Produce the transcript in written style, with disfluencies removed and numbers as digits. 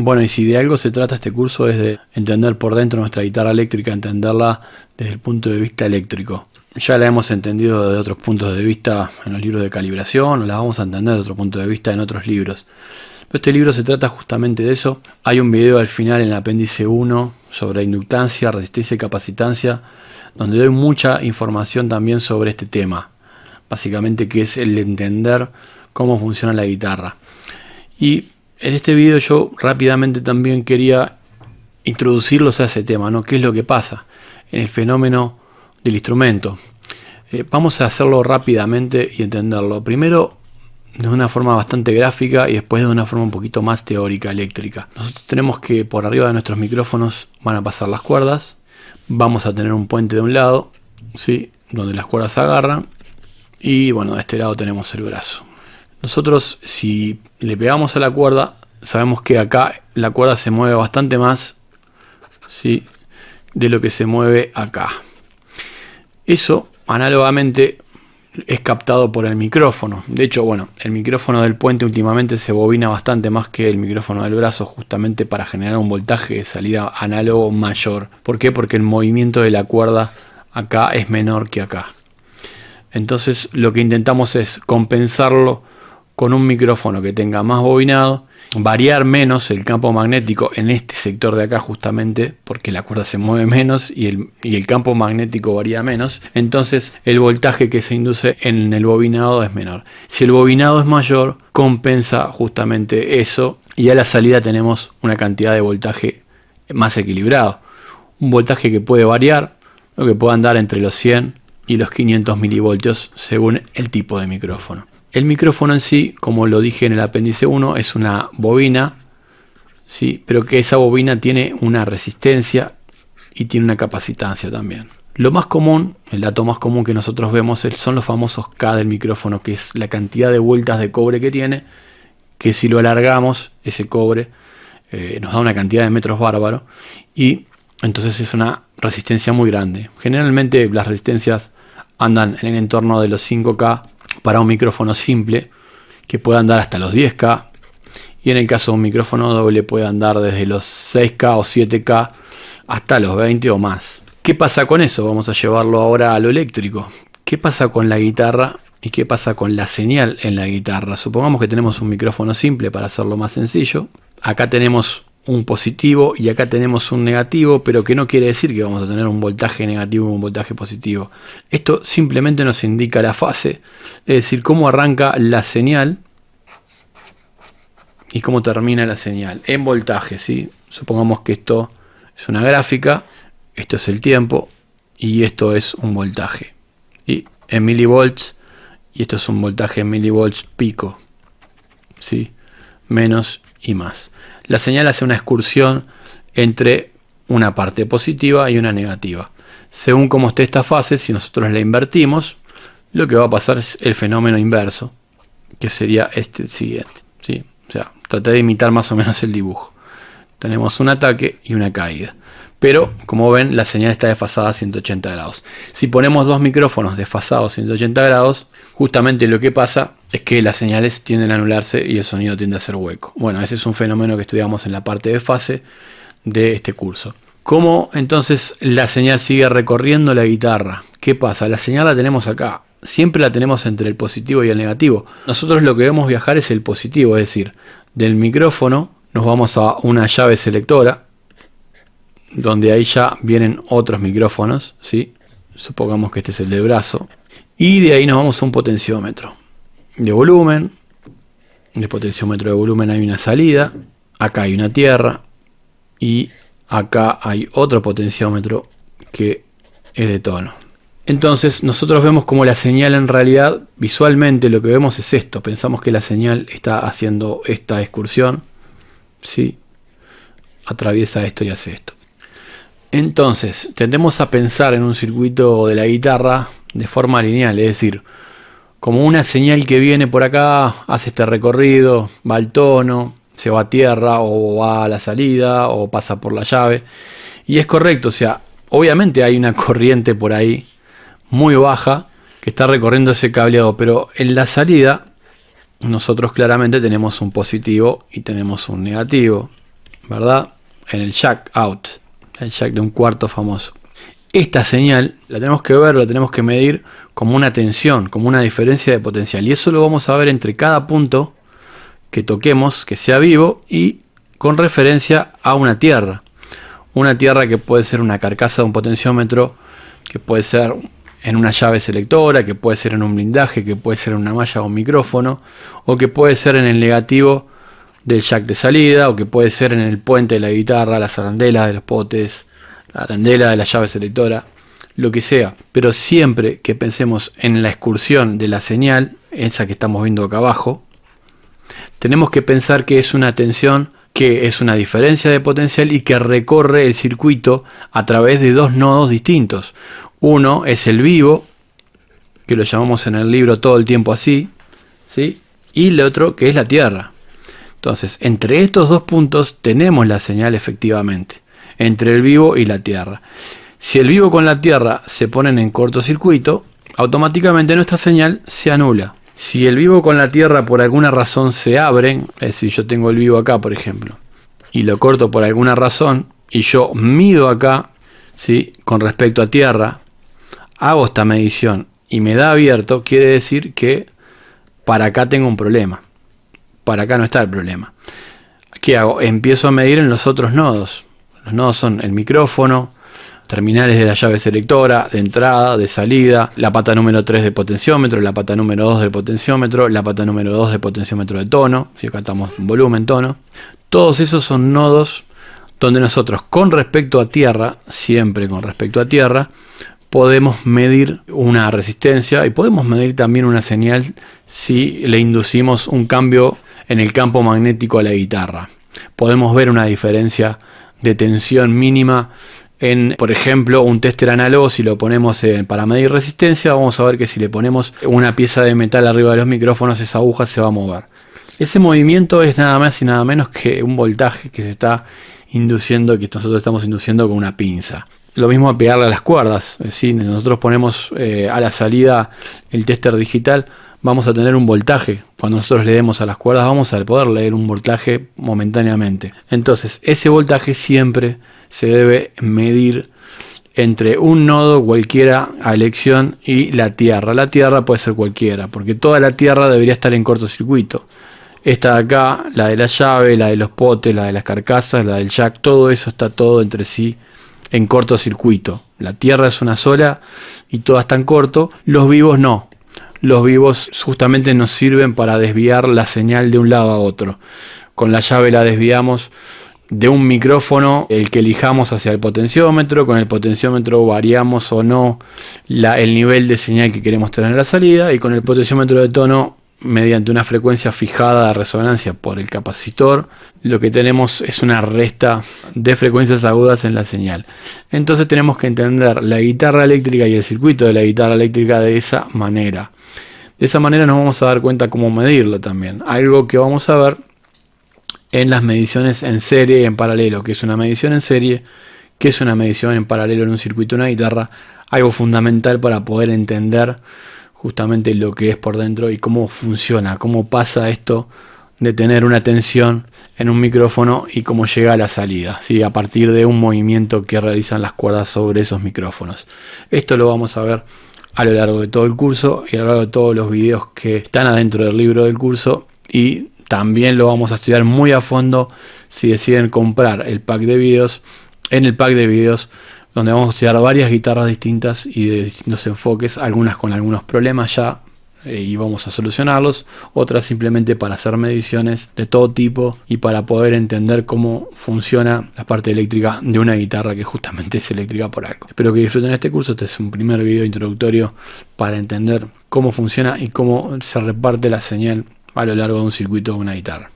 Bueno, y si de algo se trata este curso es de entender por dentro nuestra guitarra eléctrica, entenderla desde el punto de vista eléctrico. Ya la hemos entendido de otros puntos de vista en los libros de calibración, o la vamos a entender de otro punto de vista en otros libros. Pero este libro se trata justamente de eso. Hay un video al final en el apéndice 1 sobre inductancia, resistencia y capacitancia, donde doy mucha información también sobre este tema. Básicamente que es el de entender cómo funciona la guitarra. Y en este video yo rápidamente también quería introducirlos a ese tema, ¿no? ¿Qué es lo que pasa en el fenómeno del instrumento? Vamos a hacerlo rápidamente y entenderlo. Primero de una forma bastante gráfica y después de una forma un poquito más teórica eléctrica. Nosotros tenemos que por arriba de nuestros micrófonos van a pasar las cuerdas. Vamos a tener un puente de un lado, ¿sí?, donde las cuerdas se agarran. Y bueno, de este lado tenemos el brazo. Nosotros, si le pegamos a la cuerda, sabemos que acá la cuerda se mueve bastante más, ¿sí?, de lo que se mueve acá. Eso, análogamente, es captado por el micrófono. De hecho, bueno, el micrófono del puente últimamente se bobina bastante más que el micrófono del brazo, justamente para generar un voltaje de salida análogo mayor. ¿Por qué? Porque el movimiento de la cuerda acá es menor que acá. Entonces, lo que intentamos es compensarlo con un micrófono que tenga más bobinado, variar menos el campo magnético en este sector de acá, justamente porque la cuerda se mueve menos y el campo magnético varía menos. Entonces el voltaje que se induce en el bobinado es menor. Si el bobinado es mayor, compensa justamente eso y a la salida tenemos una cantidad de voltaje más equilibrado. Un voltaje que puede variar, lo que puede andar entre los 100 y los 500 milivoltios según el tipo de micrófono. El micrófono en sí, como lo dije en el apéndice 1, es una bobina, ¿sí?, pero que esa bobina tiene una resistencia y tiene una capacitancia también. Lo más común, el dato más común que nosotros vemos son los famosos K del micrófono, que es la cantidad de vueltas de cobre que tiene, que si lo alargamos, ese cobre nos da una cantidad de metros bárbaro, y entonces es una resistencia muy grande. Generalmente las resistencias andan en el entorno de los 5K, para un micrófono simple, que puede andar hasta los 10K, y en el caso de un micrófono doble puede andar desde los 6K o 7K hasta los 20 o más. ¿Qué pasa con eso? Vamos a llevarlo ahora a lo eléctrico. ¿Qué pasa con la guitarra y qué pasa con la señal en la guitarra? Supongamos que tenemos un micrófono simple, para hacerlo más sencillo. Acá tenemos un positivo y acá tenemos un negativo, pero que no quiere decir que vamos a tener un voltaje negativo y un voltaje positivo. Esto simplemente nos indica la fase, es decir, cómo arranca la señal y cómo termina la señal en voltaje, ¿sí? Supongamos que esto es una gráfica, esto es el tiempo y esto es un voltaje, y en milivolts, y esto es un voltaje en milivolts pico, ¿sí?, menos y más. La señal hace una excursión entre una parte positiva y una negativa. Según cómo esté esta fase, si nosotros la invertimos, lo que va a pasar es el fenómeno inverso, que sería este siguiente, ¿sí? O sea, traté de imitar más o menos el dibujo. Tenemos un ataque y una caída. Pero, como ven, la señal está desfasada a 180 grados. Si ponemos dos micrófonos desfasados a 180 grados, justamente lo que pasa es que las señales tienden a anularse y el sonido tiende a ser hueco. Bueno, ese es un fenómeno que estudiamos en la parte de fase de este curso. ¿Cómo entonces la señal sigue recorriendo la guitarra? ¿Qué pasa? La señal la tenemos acá. Siempre la tenemos entre el positivo y el negativo. Nosotros lo que vemos viajar es el positivo, es decir, del micrófono nos vamos a una llave selectora, donde ahí ya vienen otros micrófonos, ¿sí? Supongamos que este es el del brazo. Y de ahí nos vamos a un potenciómetro de volumen. En el potenciómetro de volumen hay una salida. Acá hay una tierra. Y acá hay otro potenciómetro que es de tono. Entonces nosotros vemos como la señal en realidad, visualmente lo que vemos es esto. Pensamos que la señal está haciendo esta excursión, ¿sí? Atraviesa esto y hace esto. Entonces, tendemos a pensar en un circuito de la guitarra de forma lineal, es decir, como una señal que viene por acá, hace este recorrido, va al tono, se va a tierra o va a la salida o pasa por la llave. Y es correcto, o sea, obviamente hay una corriente por ahí muy baja que está recorriendo ese cableado, pero en la salida nosotros claramente tenemos un positivo y tenemos un negativo, ¿verdad? En el jack out, el jack de un cuarto famoso. Esta señal la tenemos que ver, la tenemos que medir como una tensión, como una diferencia de potencial. Y eso lo vamos a ver entre cada punto que toquemos, que sea vivo, y con referencia a una tierra. Una tierra que puede ser una carcasa de un potenciómetro, que puede ser en una llave selectora, que puede ser en un blindaje, que puede ser en una malla o un micrófono, o que puede ser en el negativo del jack de salida, o que puede ser en el puente de la guitarra, las arandelas de los potes, la arandela de la llave selectora, lo que sea. Pero siempre que pensemos en la excursión de la señal, esa que estamos viendo acá abajo, tenemos que pensar que es una tensión, que es una diferencia de potencial y que recorre el circuito a través de dos nodos distintos. Uno es el vivo, que lo llamamos en el libro todo el tiempo así, ¿sí? Y el otro que es la tierra. Entonces, entre estos dos puntos tenemos la señal efectivamente, entre el vivo y la tierra. Si el vivo con la tierra se ponen en cortocircuito, automáticamente nuestra señal se anula. Si el vivo con la tierra por alguna razón se abren, es decir, yo tengo el vivo acá, por ejemplo, y lo corto por alguna razón, y yo mido acá, ¿sí?, con respecto a tierra, hago esta medición y me da abierto, quiere decir que para acá tengo un problema. Para acá no está el problema. ¿Qué hago? Empiezo a medir en los otros nodos. Los nodos son el micrófono, terminales de la llave selectora, de entrada, de salida, la pata número 3 del potenciómetro, la pata número 2 del potenciómetro, la pata número 2 del potenciómetro de tono, si acá estamos en volumen, tono. Todos esos son nodos donde nosotros con respecto a tierra, siempre con respecto a tierra, podemos medir una resistencia y podemos medir también una señal si le inducimos un cambio en el campo magnético a la guitarra. Podemos ver una diferencia de tensión mínima en, por ejemplo, un tester análogo. Si lo ponemos para medir resistencia, vamos a ver que si le ponemos una pieza de metal arriba de los micrófonos, esa aguja se va a mover. Ese movimiento es nada más y nada menos que un voltaje que se está induciendo, que nosotros estamos induciendo con una pinza. Lo mismo a pegarle a las cuerdas. Si nosotros ponemos a la salida el tester digital, vamos a tener un voltaje. Cuando nosotros le demos a las cuerdas, vamos a poder leer un voltaje momentáneamente. Entonces, ese voltaje siempre se debe medir entre un nodo cualquiera a elección y la tierra. La tierra puede ser cualquiera, porque toda la tierra debería estar en cortocircuito. Esta de acá, la de la llave, la de los potes, la de las carcasas, la del jack, todo eso está todo entre sí en cortocircuito. La tierra es una sola y todas están corto. Los vivos no. Los vivos justamente nos sirven para desviar la señal de un lado a otro. Con la llave la desviamos de un micrófono, el que elijamos, hacia el potenciómetro. Con el potenciómetro variamos o no el nivel de señal que queremos tener en la salida. Y con el potenciómetro de tono, mediante una frecuencia fijada de resonancia por el capacitor, lo que tenemos es una resta de frecuencias agudas en la señal. Entonces tenemos que entender la guitarra eléctrica y el circuito de la guitarra eléctrica de esa manera. De esa manera nos vamos a dar cuenta cómo medirlo también. Algo que vamos a ver en las mediciones en serie y en paralelo. Que es una medición en serie, que es una medición en paralelo en un circuito de una guitarra. Algo fundamental para poder entender justamente lo que es por dentro y cómo funciona, cómo pasa esto de tener una tensión en un micrófono y cómo llega a la salida, ¿sí?, a partir de un movimiento que realizan las cuerdas sobre esos micrófonos. Esto lo vamos a ver a lo largo de todo el curso y a lo largo de todos los videos que están adentro del libro del curso, y también lo vamos a estudiar muy a fondo si deciden comprar el pack de videos. En el pack de videos, donde vamos a estudiar varias guitarras distintas y de distintos enfoques, algunas con algunos problemas ya y vamos a solucionarlos, otras simplemente para hacer mediciones de todo tipo y para poder entender cómo funciona la parte eléctrica de una guitarra que justamente es eléctrica por algo. Espero que disfruten este curso. Este es un primer video introductorio para entender cómo funciona y cómo se reparte la señal a lo largo de un circuito de una guitarra.